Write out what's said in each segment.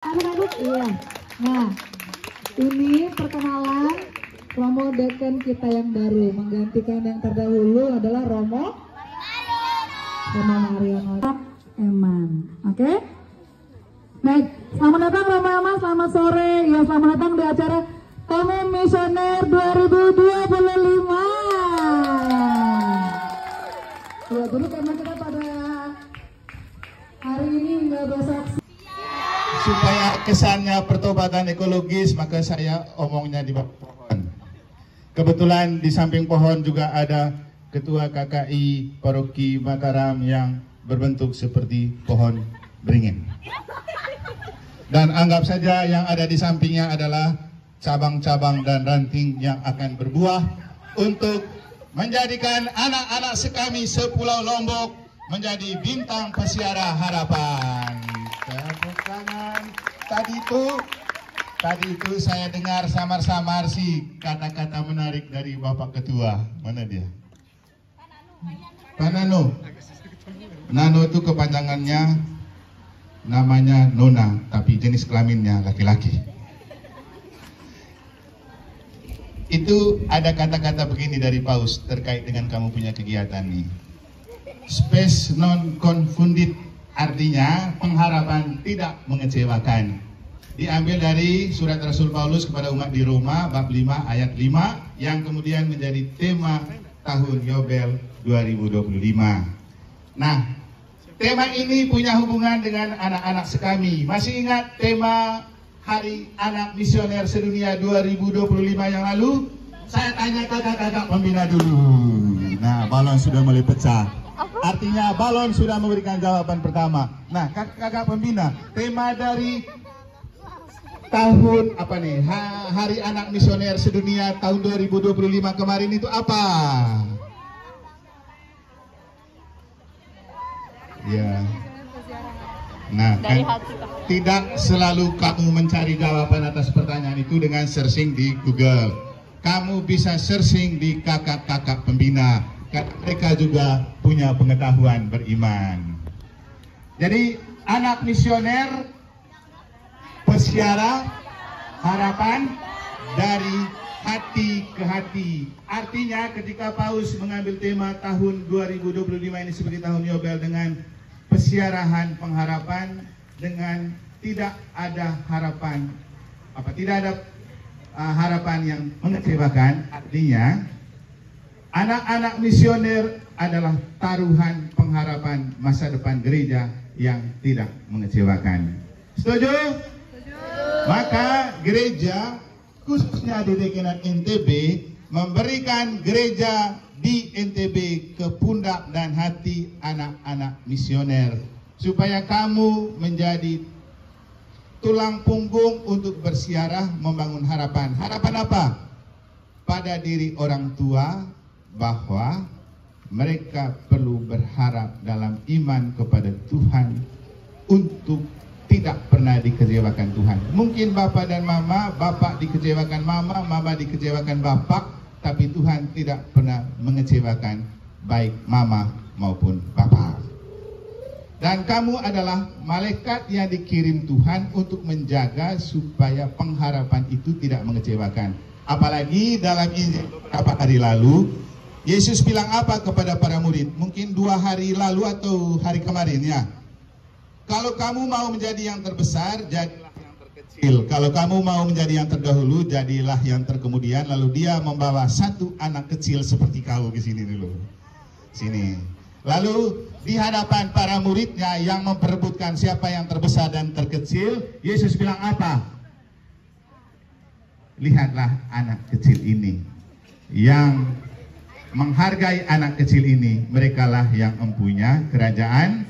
Anak-anak, iya. Nah, ini perkenalan Romo Deken kita yang baru, menggantikan yang terdahulu adalah Romo Mariono Eman. Oke? Baik, selamat datang Romo Eman, selamat sore. Ya, selamat datang di acara Tamu Misioner 2025. Ya, jadi karena kita pada hari ini nggak besok. Supaya kesannya pertobatan ekologis, maka saya omongnya di bawah pohon. Kebetulan di samping pohon juga ada Ketua KKI Paroki Mataram yang berbentuk seperti pohon beringin. Dan anggap saja yang ada di sampingnya adalah cabang-cabang dan ranting yang akan berbuah untuk menjadikan anak-anak sekami sepulau Lombok menjadi bintang pesiara harapan. Tepuk tangan. Tadi itu saya dengar samar-samar sih kata-kata menarik dari Bapak Ketua. Mana dia? Pak Nano. Nano itu kepanjangannya namanya Nona, tapi jenis kelaminnya laki-laki. Itu ada kata-kata begini dari Paus terkait dengan kamu punya kegiatan nih. Spes non confundit, artinya pengharapan tidak mengecewakan. Diambil dari surat Rasul Paulus kepada umat di Roma bab 5 ayat 5 yang kemudian menjadi tema tahun Yobel 2025. Nah, tema ini punya hubungan dengan anak-anak sekami. Masih ingat tema Hari Anak Misioner Sedunia 2025 yang lalu? Saya tanya kakak-kakak pembina dulu. Nah, balon sudah mulai pecah. Artinya balon sudah memberikan jawaban pertama. Nah, kakak-kakak pembina, tema dari tahun apa nih? Hari Anak Misioner Sedunia tahun 2025 kemarin itu apa? Ya. Nah, kan tidak selalu kamu mencari jawaban atas pertanyaan itu dengan searching di Google. Kamu bisa searching di kakak-kakak pembina. Mereka juga punya pengetahuan beriman. Jadi anak misioner pesiara harapan dari hati ke hati. Artinya ketika Paus mengambil tema tahun 2025 ini sebagai tahun Yobel dengan pesiarahan pengharapan, dengan tidak ada harapan, tidak ada harapan yang mengecewakan, artinya anak-anak misioner adalah taruhan pengharapan masa depan gereja yang tidak mengecewakan. Setuju? Setuju. Maka gereja khususnya di Dekenat NTB memberikan gereja di NTB ke pundak dan hati anak-anak misioner supaya kamu menjadi tulang punggung untuk bersiarah membangun harapan. Harapan apa? Pada diri orang tua bahwa mereka perlu berharap dalam iman kepada Tuhan untuk tidak pernah dikecewakan Tuhan. Mungkin bapak dan mama, bapak dikecewakan mama, mama dikecewakan bapak, tapi Tuhan tidak pernah mengecewakan baik mama maupun bapak. Dan kamu adalah malaikat yang dikirim Tuhan untuk menjaga supaya pengharapan itu tidak mengecewakan. Apalagi dalam Injil beberapa hari lalu, Yesus bilang apa kepada para murid? Mungkin 2 hari lalu atau hari kemarin ya. Kalau kamu mau menjadi yang terbesar, jadilah yang terkecil. Kalau kamu mau menjadi yang terdahulu, jadilah yang terkemudian. Lalu dia membawa satu anak kecil seperti kau ke sini dulu. Sini. Lalu di hadapan para muridnya yang memperebutkan siapa yang terbesar dan terkecil, Yesus bilang apa? Lihatlah anak kecil ini. Yang menghargai anak kecil ini, merekalah yang mempunyai kerajaan.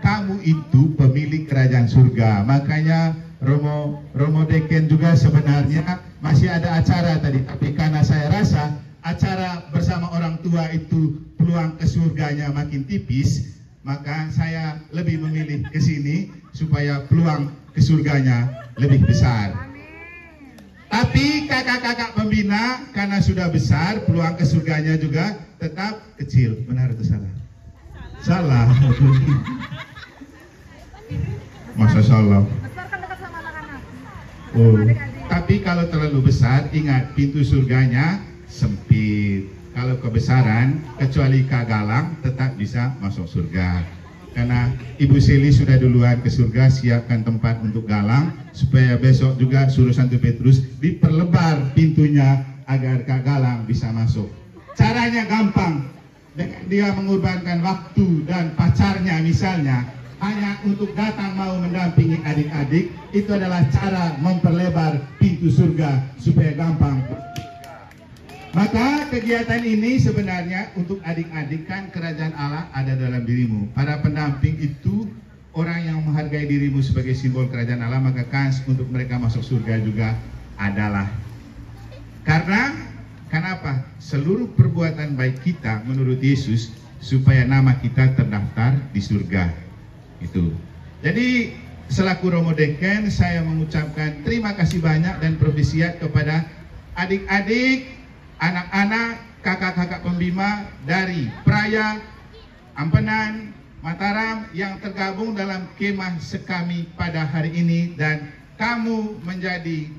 Kamu itu pemilik kerajaan surga. Makanya Romo Deken juga sebenarnya masih ada acara tadi, tapi karena saya rasa acara bersama orang tua itu peluang ke surganya makin tipis, maka saya lebih memilih ke sini supaya peluang ke surganya lebih besar. Tapi kakak-kakak pembina karena sudah besar, peluang ke surganya juga tetap kecil. Benar atau salah? Salah. Masa salah? Oh, tapi kalau terlalu besar, ingat pintu surganya sempit. Kalau kebesaran, kecuali Kak Galang tetap bisa masuk surga. Karena Ibu Seli sudah duluan ke surga, siapkan tempat untuk Galang supaya besok juga suruh Santo Petrus diperlebar pintunya agar Kak Galang bisa masuk. Caranya gampang, dengan dia mengorbankan waktu dan pacarnya misalnya hanya untuk datang mau mendampingi adik-adik, itu adalah cara memperlebar pintu surga supaya gampang. Maka kegiatan ini sebenarnya untuk adik-adik, kan kerajaan Allah ada dalam dirimu. Para pendamping itu orang yang menghargai dirimu sebagai simbol kerajaan Allah, maka kans untuk mereka masuk surga juga adalah. Karena kenapa? Seluruh perbuatan baik kita menurut Yesus supaya nama kita terdaftar di surga. Itu. Jadi selaku Romo Deken, saya mengucapkan terima kasih banyak dan provisiat kepada adik-adik, anak-anak, kakak-kakak pembima dari Praya, Ampenan, Mataram yang tergabung dalam kemah Sekami pada hari ini, dan kamu menjadi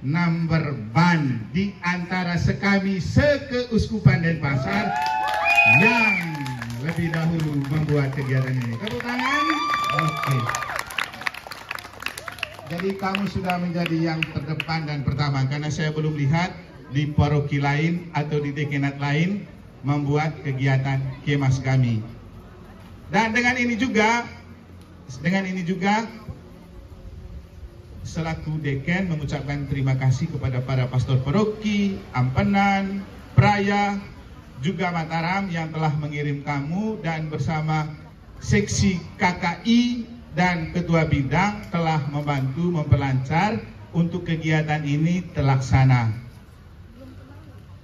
number one di antara Sekami sekeuskupan Denpasar yang lebih dahulu membuat kegiatan ini. Tepuk tangan. Oke. Jadi kamu sudah menjadi yang terdepan dan pertama, karena saya belum lihat di paroki lain atau di dekanat lain membuat kegiatan kemah kami. Dan dengan ini juga selaku deken mengucapkan terima kasih kepada para pastor paroki, Ampenan, Praya, juga Mataram yang telah mengirim kamu, dan bersama seksi KKI dan ketua bidang telah membantu memperlancar untuk kegiatan ini terlaksana.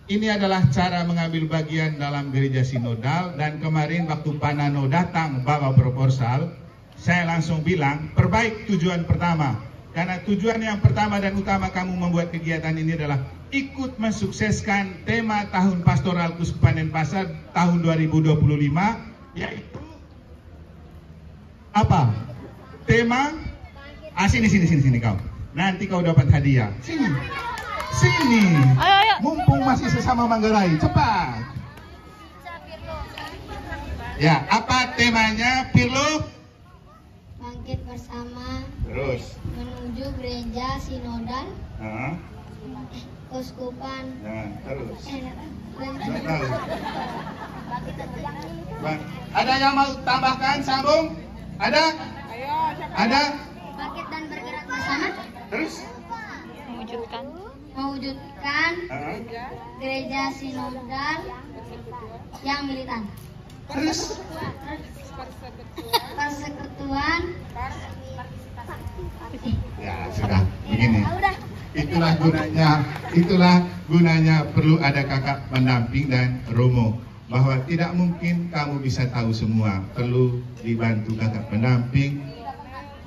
Ini adalah cara mengambil bagian dalam gereja sinodal, dan kemarin waktu Panano datang bawa proposal, saya langsung bilang perbaik tujuan pertama. Karena tujuan yang pertama dan utama kamu membuat kegiatan ini adalah ikut mensukseskan tema tahun pastoral Keuskupan Denpasar tahun 2025, yaitu apa? Tema sini kau. Nanti kau dapat hadiah. Sini. Ayo. Mumpung masih sesama Manggarai, cepat. Ya, apa temanya, Pirlo? Bangkit bersama. Terus. Menuju gereja sinodal. Keuskupan. Nah, terus. Tahu. Ada yang mau tambahkan, sambung? Ada? Ada? Bangkit dan bergerak bersama. Terus? Mewujudkan gereja sinodal yang militan. Terus? Persekutuan. Ya sudah, begini. Itulah gunanya perlu ada kakak pendamping dan Romo, bahwa tidak mungkin kamu bisa tahu semua, perlu dibantu kakak pendamping,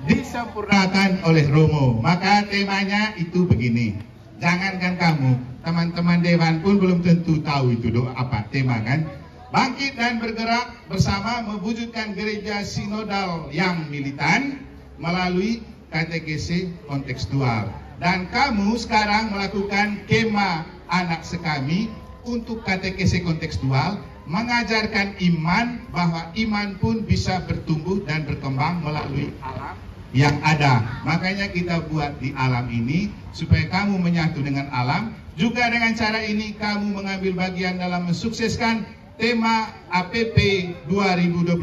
disempurnakan oleh Romo. Maka temanya itu begini. Jangankan kamu, teman-teman dewan pun belum tentu tahu itu apa tema kan. Bangkit dan bergerak bersama mewujudkan gereja sinodal yang militan melalui katekese kontekstual. Dan kamu sekarang melakukan kemah anak sekami untuk katekese kontekstual, mengajarkan iman, bahwa iman pun bisa bertumbuh dan berkembang melalui alam yang ada. Makanya kita buat di alam ini supaya kamu menyatu dengan alam. Juga dengan cara ini kamu mengambil bagian dalam mensukseskan tema APP 2025,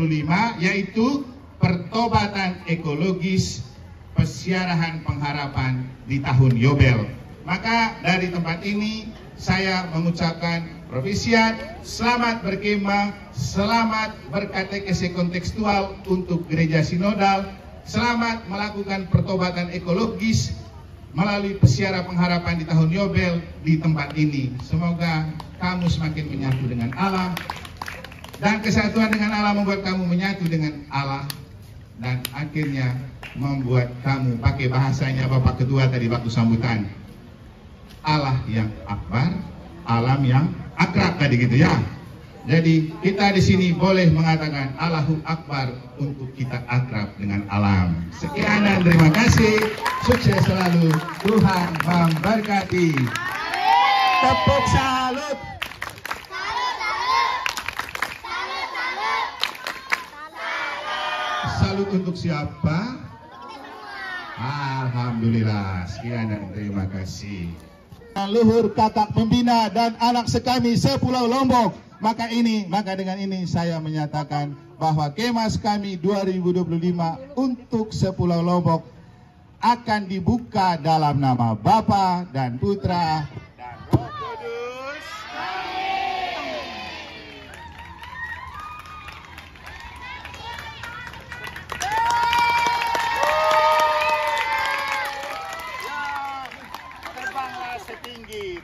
yaitu pertobatan ekologis, pesiarahan pengharapan di tahun Yobel. Maka dari tempat ini saya mengucapkan provisiat, selamat berkemah, selamat berkatekese kontekstual untuk gereja sinodal, selamat melakukan pertobatan ekologis melalui pesiara pengharapan di tahun Yobel di tempat ini. Semoga kamu semakin menyatu dengan Allah, dan kesatuan dengan Allah membuat kamu menyatu dengan Allah, dan akhirnya membuat kamu, pakai bahasanya Bapak Ketua tadi waktu sambutan, Allah yang akbar, alam yang akrab tadi gitu ya. Jadi kita di sini boleh mengatakan Allahu Akbar untuk kita akrab dengan alam. Sekian dan terima kasih. Sukses selalu. Tuhan memberkati. Tepuk salut. Salut untuk siapa? Alhamdulillah. Sekian dan terima kasih. Luhur kakak pembina dan anak sekami sepulau Lombok. Maka dengan ini saya menyatakan bahwa Kemas kami 2025 untuk sepulau Lombok akan dibuka dalam nama Bapa dan Putra dan Roh Kudus.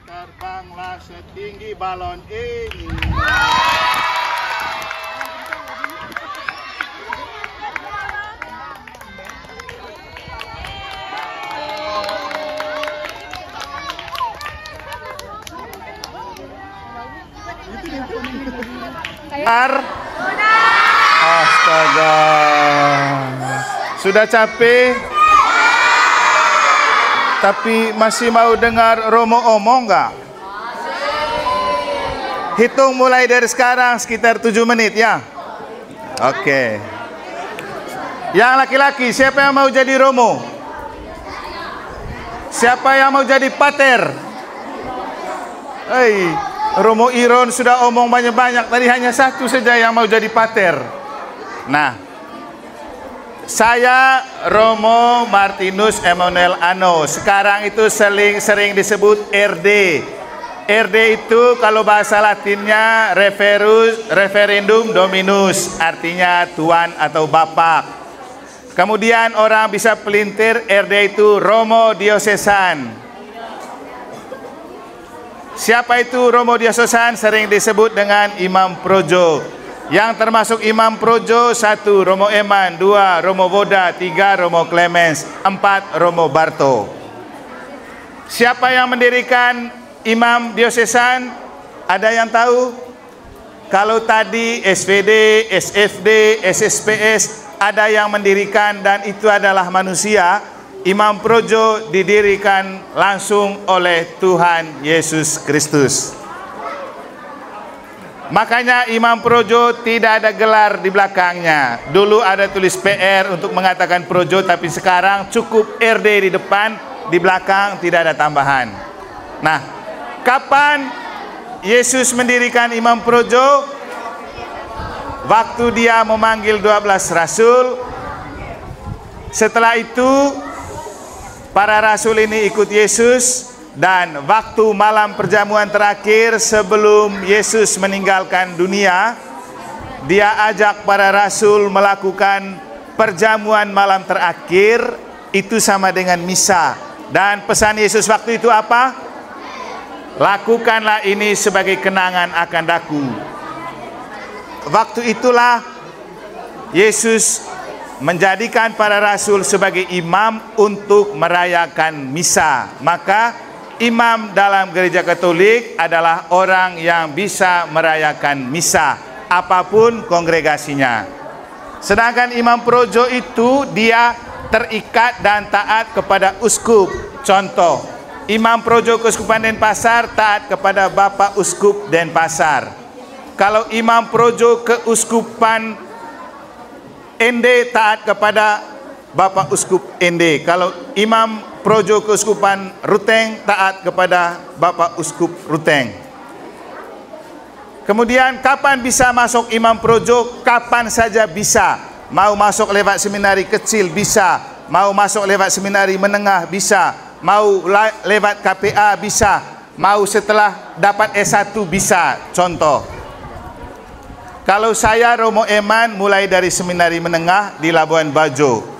Terbanglah setinggi balon ini. Astaga. Sudah capek? Tapi masih mau dengar Romo omong nggak? Hitung mulai dari sekarang sekitar 7 menit ya. Oke. Yang laki-laki, siapa yang mau jadi Romo? Siapa yang mau jadi pater? Romo Iron sudah omong banyak-banyak. Tadi hanya satu saja yang mau jadi pater. Nah, saya Romo Martinus Emmanuel Ano. Sekarang itu sering disebut RD. RD itu kalau bahasa Latinnya Referendum Dominus, artinya Tuan atau Bapak. Kemudian orang bisa pelintir RD itu Romo Diosesan. Siapa itu Romo Diosesan? Sering disebut dengan Imam Projo. Yang termasuk Imam Projo: 1 Romo Eman, 2 Romo Voda, 3 Romo Clemens, 4 Romo Barto. Siapa yang mendirikan Imam Diosesan? Ada yang tahu? Kalau tadi SVD, SFD, SSPS ada yang mendirikan dan itu adalah manusia. Imam Projo didirikan langsung oleh Tuhan Yesus Kristus. Makanya Imam Projo tidak ada gelar di belakangnya. Dulu ada tulis PR untuk mengatakan Projo, tapi sekarang cukup RD di depan, di belakang tidak ada tambahan. Nah, kapan Yesus mendirikan Imam Projo? Waktu dia memanggil 12 rasul. Setelah itu para rasul ini ikut Yesus, dan waktu malam perjamuan terakhir sebelum Yesus meninggalkan dunia, dia ajak para rasul melakukan perjamuan malam terakhir. Itu sama dengan misa. Dan pesan Yesus waktu itu apa? Lakukanlah ini sebagai kenangan akan daku. Waktu itulah Yesus menjadikan para rasul sebagai imam untuk merayakan misa. Maka imam dalam gereja Katolik adalah orang yang bisa merayakan misa, apapun kongregasinya. Sedangkan Imam Projo itu dia terikat dan taat kepada uskup. Contoh, Imam Projo Keuskupan Denpasar taat kepada Bapak Uskup Denpasar. Kalau Imam Projo Keuskupan ND taat kepada Bapak Uskup ND. Kalau Imam Projo Keuskupan Ruteng taat kepada Bapak Uskup Ruteng. Kemudian kapan bisa masuk Imam Projo? Kapan saja bisa. Mau masuk lewat seminari kecil bisa, mau masuk lewat seminari menengah bisa, mau lewat KPA bisa, mau setelah dapat S1 bisa. Contoh, kalau saya Romo Eman mulai dari seminari menengah di Labuan Bajo.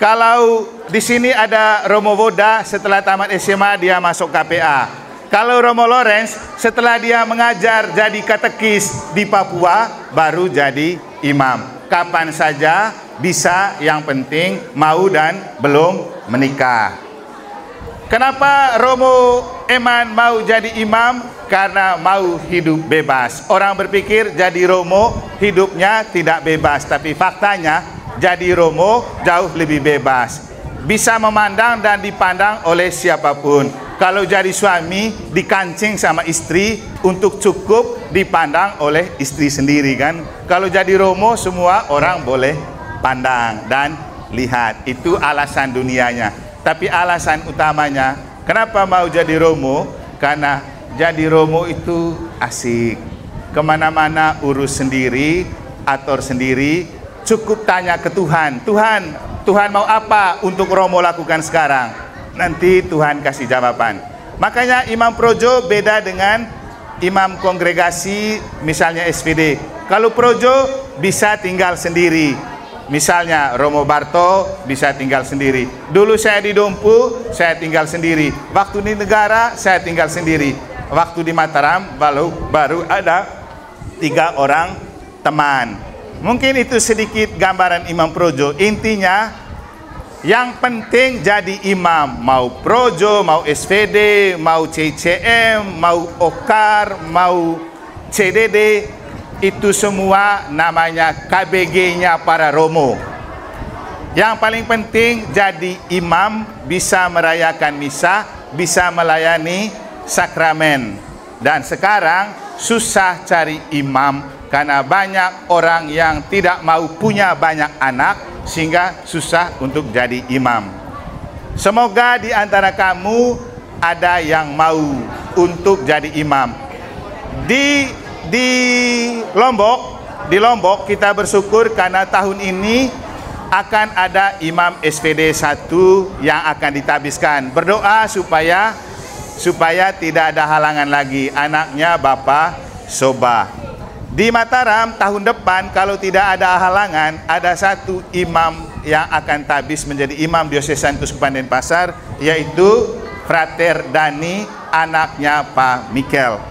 Kalau di sini ada Romo Voda, setelah tamat SMA dia masuk KPA. Kalau Romo Lorenz setelah dia mengajar jadi katekis di Papua baru jadi imam. Kapan saja bisa, yang penting mau dan belum menikah. Kenapa Romo Eman mau jadi imam? Karena mau hidup bebas. Orang berpikir jadi Romo hidupnya tidak bebas, tapi faktanya jadi Romo jauh lebih bebas. bisa memandang dan dipandang oleh siapapun. Kalau jadi suami dikancing sama istri untuk cukup dipandang oleh istri sendiri kan. Kalau jadi romo semua orang boleh pandang dan lihat. Itu alasan dunianya. Tapi alasan utamanya kenapa mau jadi romo? Karena jadi romo itu asik. Kemana-mana urus sendiri, atur sendiri. Cukup tanya ke Tuhan. Tuhan mau apa untuk romo lakukan sekarang? Nanti Tuhan kasih jawaban. Makanya imam projo beda dengan imam kongregasi misalnya SVD. Kalau projo bisa tinggal sendiri. Misalnya Romo Barto bisa tinggal sendiri. Dulu saya di Dompu, saya tinggal sendiri. Waktu di negara, saya tinggal sendiri. Waktu di Mataram, baru ada 3 orang teman. Mungkin itu sedikit gambaran imam projo. Intinya, yang penting jadi imam. Mau projo, mau SVD, mau CCM, mau OKAR, mau CDD. Itu semua namanya KBG-nya para romo. Yang paling penting jadi imam, bisa merayakan misa, bisa melayani sakramen. Dan sekarang susah cari imam karena banyak orang yang tidak mau punya banyak anak sehingga susah untuk jadi imam. Semoga di antara kamu ada yang mau untuk jadi imam. Di Lombok kita bersyukur karena tahun ini akan ada imam SVD 1 yang akan ditabiskan. Berdoa supaya tidak ada halangan lagi, anaknya Bapak Soba. Di Mataram tahun depan kalau tidak ada halangan, ada 1 imam yang akan tabis menjadi imam Diosesan Keuskupan Denpasar, yaitu Frater Dani, anaknya Pak Mikel.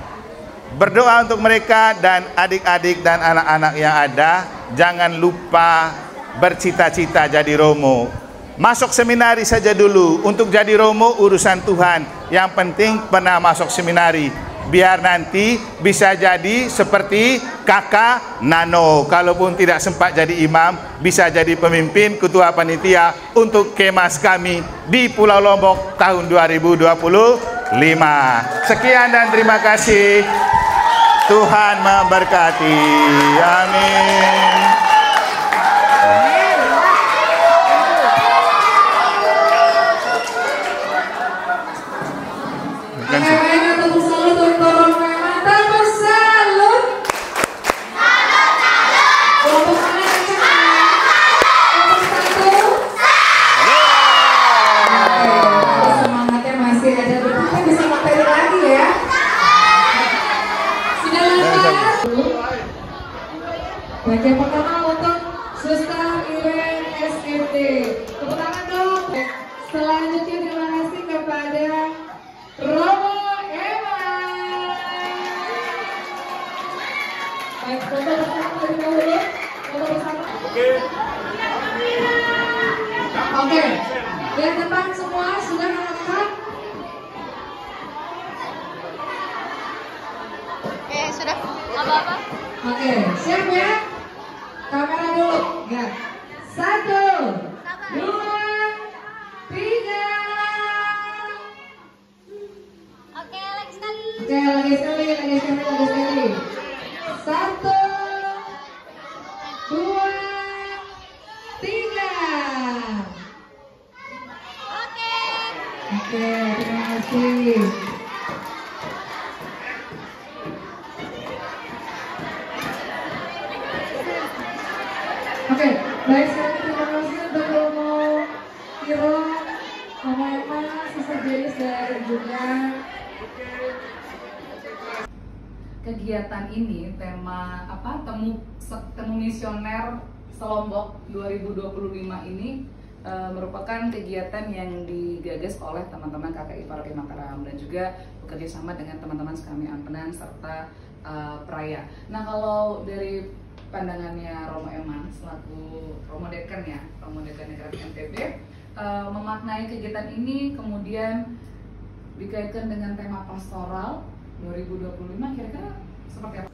Berdoa untuk mereka dan adik-adik dan anak-anak yang ada. Jangan lupa bercita-cita jadi romo. Masuk seminari saja dulu. Untuk jadi romo urusan Tuhan. Yang penting pernah masuk seminari. Biar nanti bisa jadi seperti kakak Nano. Kalaupun tidak sempat jadi imam, bisa jadi pemimpin ketua panitia untuk kemas kami di Pulau Lombok tahun 2025. Sekian dan terima kasih. Tuhan memberkati. Amin. Bagian pertama untuk Suster Irene SMT. Tepuk tangan dong. Selanjutnya terima kasih kepada Romo Eman. Baik, foto bersama terlebih dahulu. Foto bersama. Oke. Yang depan semua sudah lengkap. Oke, sudah. Apa-apa? Oke, siap ya? Kamera dulu, ya. 1, 2, 3. Oke, lagi sekali. Oke, lagi sekali. 1, 2, 3. Oke. Oke, terima kasih. Oke, baik sekali, terima kasih untuk Romo Kiro, Romo Eman, Suster Jelis dan juga kegiatan ini tema temu misioner Selombok 2025 ini merupakan kegiatan yang digagas oleh teman-teman KKI Paroki Mataram dan juga bekerja sama dengan teman-teman sekami Ampenan serta Praya. Nah, kalau dari pandangannya Romo Eman selaku Romo Deken Negara NTB memaknai kegiatan ini kemudian dikaitkan dengan tema pastoral 2025, kira-kira seperti apa?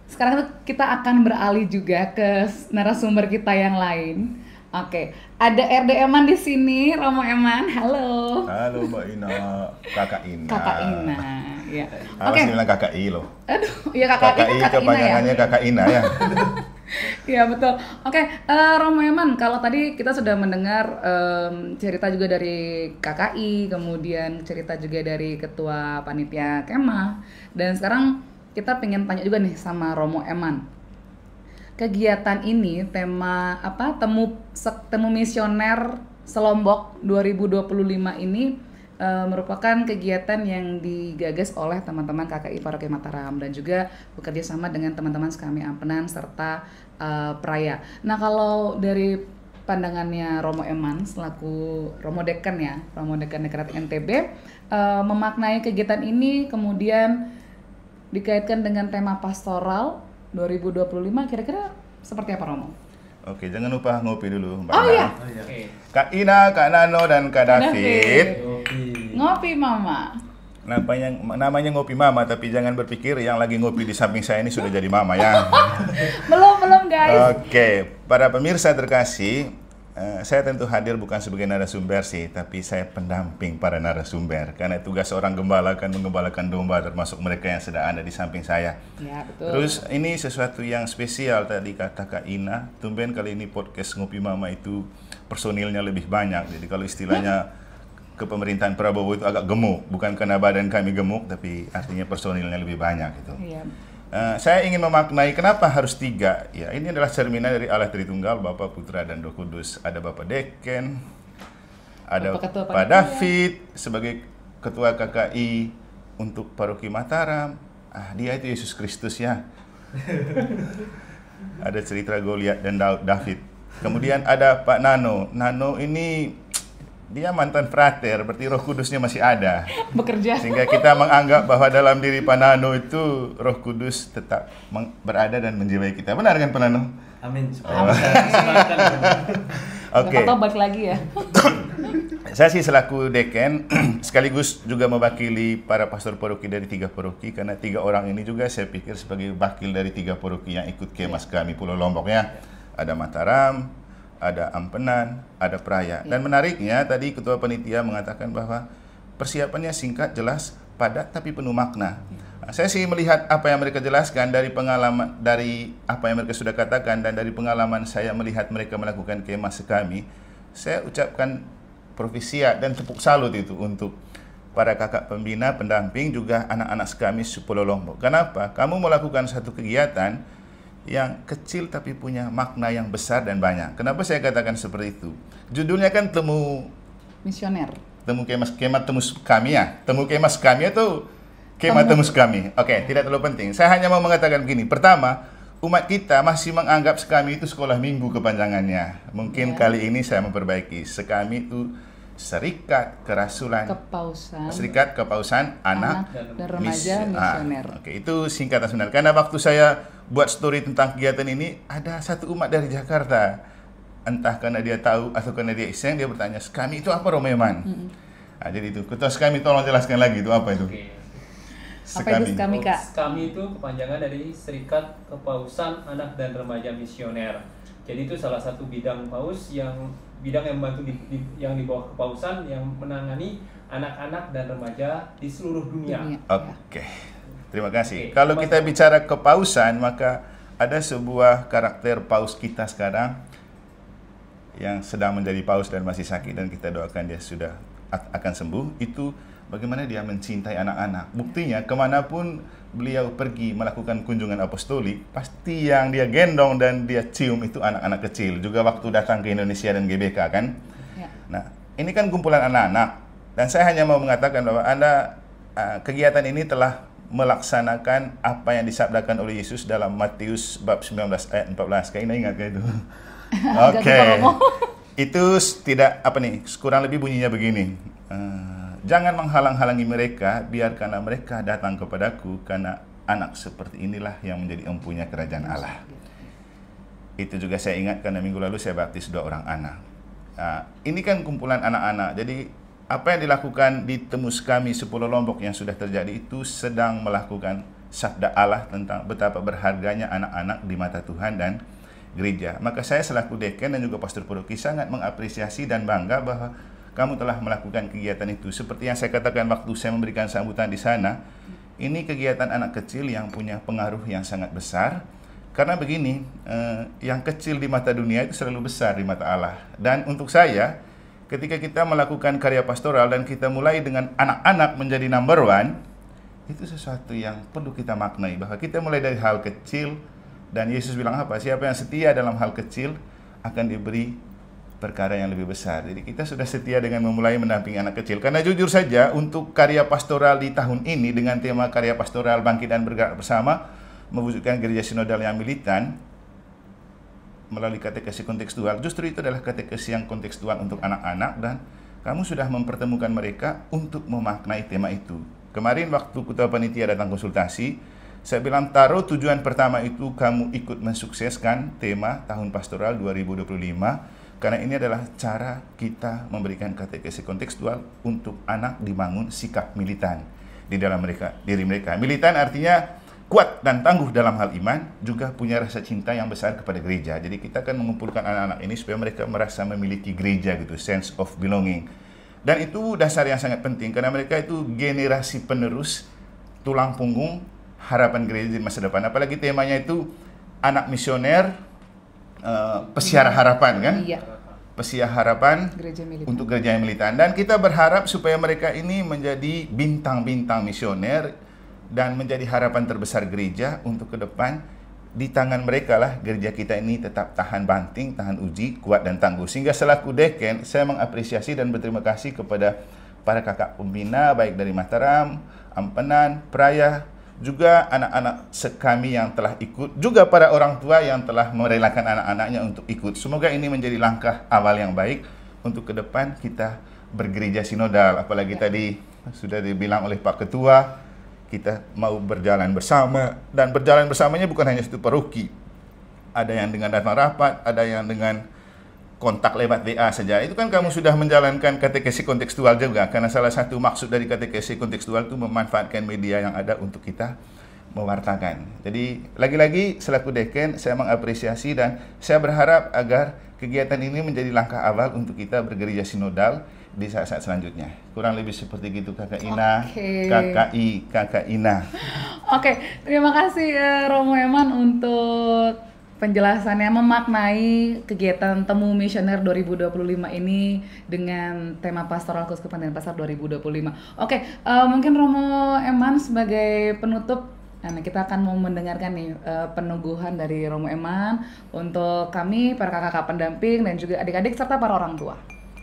Sekarang kita akan beralih juga ke narasumber kita yang lain. Oke, ada RD Eman di sini, Romo Eman. Halo. Halo Mbak Ina, Kakak Ina. Kakak Ina, ya. Awas bilang Kakak I loh. Aduh, ya Kakak Kakak itu I Kakak Ina ya. kepanjangannya Kakak Ina ya. Iya betul. Oke, Romo Eman, kalau tadi kita sudah mendengar cerita juga dari KKI, kemudian cerita juga dari Ketua Panitia Kemah, dan sekarang kita pengen tanya juga nih sama Romo Eman. Kegiatan ini tema apa? Temu misioner Selombok 2025 ini merupakan kegiatan yang digagas oleh teman-teman KKI Paroki Mataram dan juga bekerja sama dengan teman-teman Sekami Ampenan serta Praya. Nah, kalau dari pandangannya Romo Eman selaku Romo Dekan ya, Romo Dekan Dekret NTB, memaknai kegiatan ini kemudian dikaitkan dengan tema pastoral 2025, kira-kira seperti apa Romo? Oke, jangan lupa ngopi dulu Mbak Oh Ina. iya. Kak Ina, Kak Nano, dan Kak David. Ngopi Mama. Namanya ngopi mama, tapi jangan berpikir yang lagi ngopi di samping saya ini sudah jadi mama ya. Belum guys. Oke, para pemirsa terkasih, saya tentu hadir bukan sebagai narasumber sih, tapi saya pendamping para narasumber. Karena tugas seorang gembala kan menggembalakan domba, termasuk mereka yang sedang ada di samping saya. Ya, betul. Terus ini sesuatu yang spesial tadi kata Kak Ina. Tumben kali ini podcast Ngopi Mama itu personilnya lebih banyak. Jadi kalau istilahnya kepemerintahan Prabowo itu agak gemuk, bukan karena badan kami gemuk, tapi artinya personilnya lebih banyak gitu. Iya. Saya ingin memaknai kenapa harus 3. Ya, ini adalah cerminan dari Allah Tritunggal, Bapa, Putra, dan Roh Kudus. Ada Bapak Deken, ada Pak David sebagai Ketua KKI untuk Paroki Mataram. Dia itu Yesus Kristus ya. Ada cerita Goliat dan David. Kemudian ada Pak Nano. Nano ini dia mantan frater, berarti Roh Kudusnya masih ada. Bekerja. Sehingga kita menganggap bahwa dalam diri Pak Nano itu Roh Kudus tetap berada dan menjiwai kita. Benar kan Pak Nano? Amin. Oke. Atau balik lagi ya. Saya sih selaku deken sekaligus juga mewakili para pastor paroki dari 3 paroki, karena 3 orang ini juga saya pikir sebagai wakil dari 3 paroki yang ikut kemas kami Pulau Lombok ya. Ada Mataram, ada Ampenan, ada Praya. Dan menariknya tadi Ketua Panitia mengatakan bahwa persiapannya singkat, jelas, padat, tapi penuh makna. Saya sih melihat apa yang mereka jelaskan dari pengalaman, dari apa yang mereka sudah katakan, dan dari pengalaman saya melihat mereka melakukan kemas kami, saya ucapkan profisia dan tepuk salut itu untuk para kakak pembina, pendamping, juga anak-anak kami Pulau Lombok. Kenapa? Kamu melakukan satu kegiatan yang kecil tapi punya makna yang besar dan banyak. Kenapa saya katakan seperti itu? Judulnya kan Temu Misioner. Temu kemas kami ya. Temu kemas kami atau kemah temu kami. Oke, tidak terlalu penting. Saya hanya mau mengatakan begini. Pertama, umat kita masih menganggap sekami itu sekolah minggu kepanjangannya. Mungkin kali ini saya memperbaiki. Sekami itu Serikat Kerasulan Kepausan. Serikat Kepausan Anak dan Remaja Misioner. Oke, itu singkatan sebenarnya. Karena waktu saya buat story tentang kegiatan ini, ada satu umat dari Jakarta. Entah karena dia tahu atau karena dia iseng, dia bertanya, "Sekami itu apa, Romo Eman?" Jadi itu. Ketua Sekami tolong jelaskan lagi itu apa itu. Oke. Apa itu Sekami, Kak? Sekami itu kepanjangan dari Serikat Kepausan Anak dan Remaja Misioner. Jadi itu salah satu bidang paus yang membantu yang di bawah kepausan yang menangani anak-anak dan remaja di seluruh dunia. Oke. Terima kasih. Kalau kita bicara kepausan, maka ada sebuah karakter paus kita sekarang yang sedang menjadi paus dan masih sakit, dan kita doakan dia sudah akan sembuh. Itu bagaimana dia mencintai anak-anak. Buktinya kemanapun beliau pergi melakukan kunjungan apostolik, pasti yang dia gendong dan dia cium itu anak-anak kecil. Juga waktu datang ke Indonesia dan GBK kan. Ya. Nah, ini kan kumpulan anak-anak. Dan saya hanya mau mengatakan bahwa kegiatan ini telah melaksanakan apa yang disabdakan oleh Yesus dalam Matius bab 19 ayat 14. Kayaknya ingat gak itu? Oke. Itu tidak kurang lebih bunyinya begini. Jangan menghalang-halangi mereka, biarkanlah mereka datang kepadaku, karena anak seperti inilah yang menjadi empunya kerajaan Allah. Itu juga saya ingat karena minggu lalu saya baptis 2 orang anak. Ini kan kumpulan anak-anak, jadi apa yang dilakukan di Temu Sekami Pulau Lombok yang sudah terjadi itu sedang melakukan sabda Allah tentang betapa berharganya anak-anak di mata Tuhan, dan gereja. Maka saya selaku dekan dan juga pastor paroki sangat mengapresiasi dan bangga bahwa kamu telah melakukan kegiatan itu. Seperti yang saya katakan waktu saya memberikan sambutan di sana, ini kegiatan anak kecil yang punya pengaruh yang sangat besar. Karena begini, yang kecil di mata dunia itu selalu besar di mata Allah. Dan untuk saya, ketika kita melakukan karya pastoral dan kita mulai dengan anak-anak menjadi number one, itu sesuatu yang perlu kita maknai. Bahwa kita mulai dari hal kecil, dan Yesus bilang apa? Siapa yang setia dalam hal kecil akan diberi perkara yang lebih besar. Jadi kita sudah setia dengan memulai mendampingi anak kecil. Karena jujur saja untuk karya pastoral di tahun ini dengan tema karya pastoral bangkit dan bergerak bersama mewujudkan gereja sinodal yang militan melalui katekesi kontekstual. Justru itu adalah katekesi yang kontekstual untuk anak-anak dan kamu sudah mempertemukan mereka untuk memaknai tema itu. Kemarin waktu ketua panitia datang konsultasi, saya bilang taruh tujuan pertama itu kamu ikut mensukseskan tema tahun pastoral 2025 karena ini adalah cara kita memberikan katekesi kontekstual untuk anak dibangun sikap militan di dalam diri mereka. Militan artinya kuat dan tangguh dalam hal iman, juga punya rasa cinta yang besar kepada gereja. Jadi kita akan mengumpulkan anak-anak ini supaya mereka merasa memiliki gereja gitu, sense of belonging. Dan itu dasar yang sangat penting karena mereka itu generasi penerus tulang punggung harapan gereja di masa depan. Apalagi temanya itu anak misioner, pesiar harapan kan? Iya. Pesiar harapan untuk gereja yang militan. Dan kita berharap supaya mereka ini menjadi bintang-bintang misioner dan menjadi harapan terbesar gereja untuk ke depan. Di tangan mereka lah gereja kita ini tetap tahan banting, tahan uji, kuat dan tangguh. Sehingga selaku deken, saya mengapresiasi dan berterima kasih kepada para kakak pembina baik dari Mataram, Ampenan, Praia, juga anak-anak kami yang telah ikut, juga para orang tua yang telah merelakan anak-anaknya untuk ikut. Semoga ini menjadi langkah awal yang baik untuk ke depan kita bergereja sinodal. Apalagi tadi sudah dibilang oleh Pak Ketua, kita mau berjalan bersama, dan berjalan bersamanya bukan hanya satu paroki. Ada yang dengan datang rapat, ada yang dengan kontak lewat WA saja. Itu kan kamu sudah menjalankan katekesi kontekstual juga, karena salah satu maksud dari katekesi kontekstual itu memanfaatkan media yang ada untuk kita mewartakan. Jadi lagi-lagi selaku deken saya mengapresiasi dan saya berharap agar kegiatan ini menjadi langkah awal untuk kita bergereja sinodal di saat-saat selanjutnya. Kurang lebih seperti itu Kakak Ina, Kakak Ina. Oke, terima kasih Romo Eman untuk penjelasannya memaknai kegiatan Temu Misioner 2025 ini dengan tema Pastoral Keuskupan Denpasar 2025. Oke, mungkin Romo Eman sebagai penutup, nah kita akan mau mendengarkan nih peneguhan dari Romo Eman untuk kami, para kakak-kakak pendamping dan juga adik-adik serta para orang tua.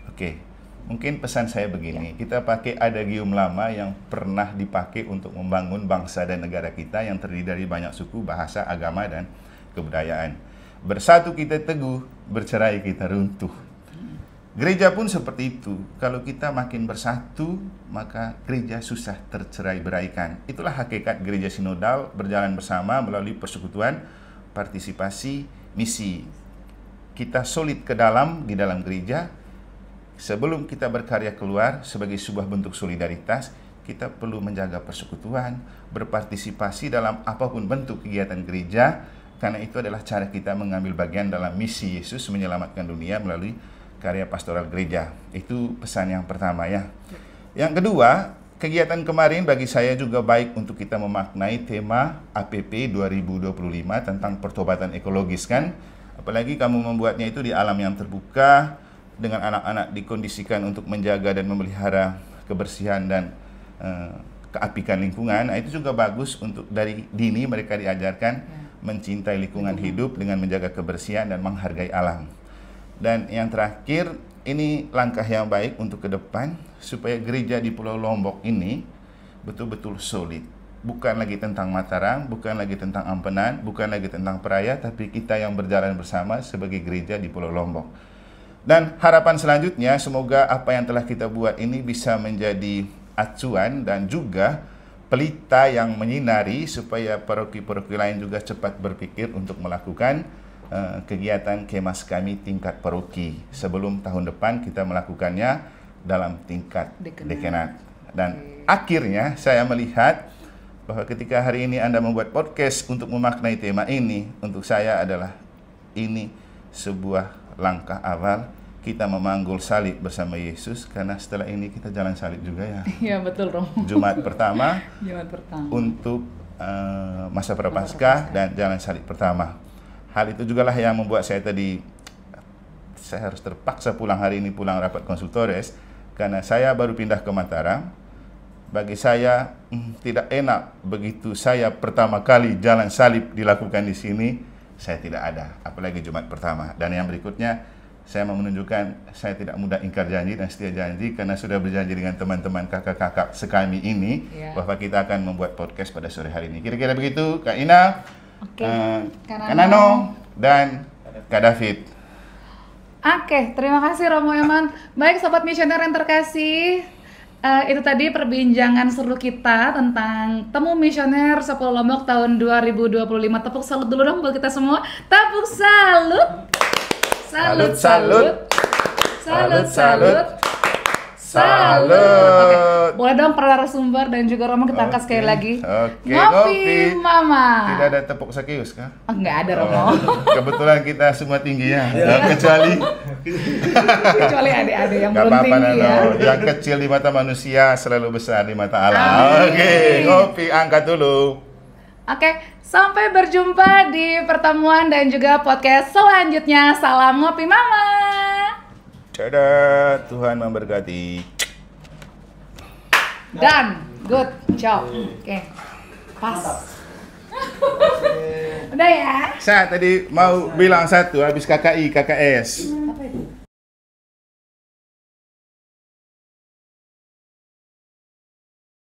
Oke, mungkin pesan saya begini, kita pakai adagium lama yang pernah dipakai untuk membangun bangsa dan negara kita yang terdiri dari banyak suku, bahasa, agama, dan kebudayaan. Bersatu kita teguh, bercerai kita runtuh. Gereja pun seperti itu. Kalau kita makin bersatu, maka gereja susah tercerai-beraikan. Itulah hakikat gereja sinodal, berjalan bersama melalui persekutuan, partisipasi, misi. Kita solid ke dalam, di dalam gereja. Sebelum kita berkarya keluar sebagai sebuah bentuk solidaritas, kita perlu menjaga persekutuan, berpartisipasi dalam apapun bentuk kegiatan gereja, karena itu adalah cara kita mengambil bagian dalam misi Yesus menyelamatkan dunia melalui karya pastoral gereja. Itu pesan yang pertama ya. Yang kedua, kegiatan kemarin bagi saya juga baik untuk kita memaknai tema APP 2025 tentang pertobatan ekologis kan. Apalagi kamu membuatnya itu di alam yang terbuka, dengan anak-anak dikondisikan untuk menjaga dan memelihara kebersihan dan keapikan lingkungan. Nah, itu juga bagus untuk dari dini mereka diajarkan mencintai lingkungan hidup dengan menjaga kebersihan dan menghargai alam. Dan yang terakhir, ini langkah yang baik untuk ke depan supaya gereja di Pulau Lombok ini betul-betul solid. Bukan lagi tentang Mataram, bukan lagi tentang Ampenan, bukan lagi tentang Praia, tapi kita yang berjalan bersama sebagai gereja di Pulau Lombok. Dan harapan selanjutnya, semoga apa yang telah kita buat ini bisa menjadi acuan dan juga pelita yang menyinari supaya paroki-paroki lain juga cepat berpikir untuk melakukan kegiatan kemas kami tingkat paroki. Sebelum tahun depan kita melakukannya dalam tingkat dekenat. Dan akhirnya saya melihat bahwa ketika hari ini Anda membuat podcast untuk memaknai tema ini, untuk saya adalah ini sebuah langkah awal kita memanggul salib bersama Yesus, karena setelah ini kita jalan salib juga ya. Iya betul Romo. Jumat pertama Jumat pertama. untuk masa Prapaskah dan jalan salib pertama. Hal itu jugalah yang membuat saya harus terpaksa pulang hari ini, pulang rapat konsultores, karena saya baru pindah ke Mataram. Bagi saya tidak enak begitu saya pertama kali jalan salib dilakukan di sini, saya tidak ada, apalagi Jumat pertama. Dan yang berikutnya, saya mau menunjukkan saya tidak mudah ingkar janji dan setia janji, karena sudah berjanji dengan teman-teman kakak-kakak sekami ini bahwa kita akan membuat podcast pada sore hari ini. Kira-kira begitu, Kak Ina, Kak Nano, dan Kak David. Oke, terima kasih Romo Eman. Baik Sobat Misioner yang terkasih, itu tadi perbincangan seru kita tentang Temu Misioner 10 Lombok tahun 2025. Tepuk salut dulu dong buat kita semua. Tepuk salut. Salut, salut. Salut, salut. Salut. Oke, boleh dong para narasumber dan juga Romo kita angkat sekali lagi. Oke, Ngopi Mama. Tidak ada tepuk sakius kah? Oh, enggak ada Romo. Kebetulan kita semua tinggi ya, Kecuali adik-adik yang belum apa-apa, tinggi ya. Yang kecil di mata manusia selalu besar di mata Allah. Oke, ngopi angkat dulu. Oke, sampai berjumpa di pertemuan dan juga podcast selanjutnya. Salam ngopi Mama. Dadah, Tuhan memberkati. Dan good job. Oke. Pas. Udah ya. Saya tadi mau bilang satu habis KKI, KKS.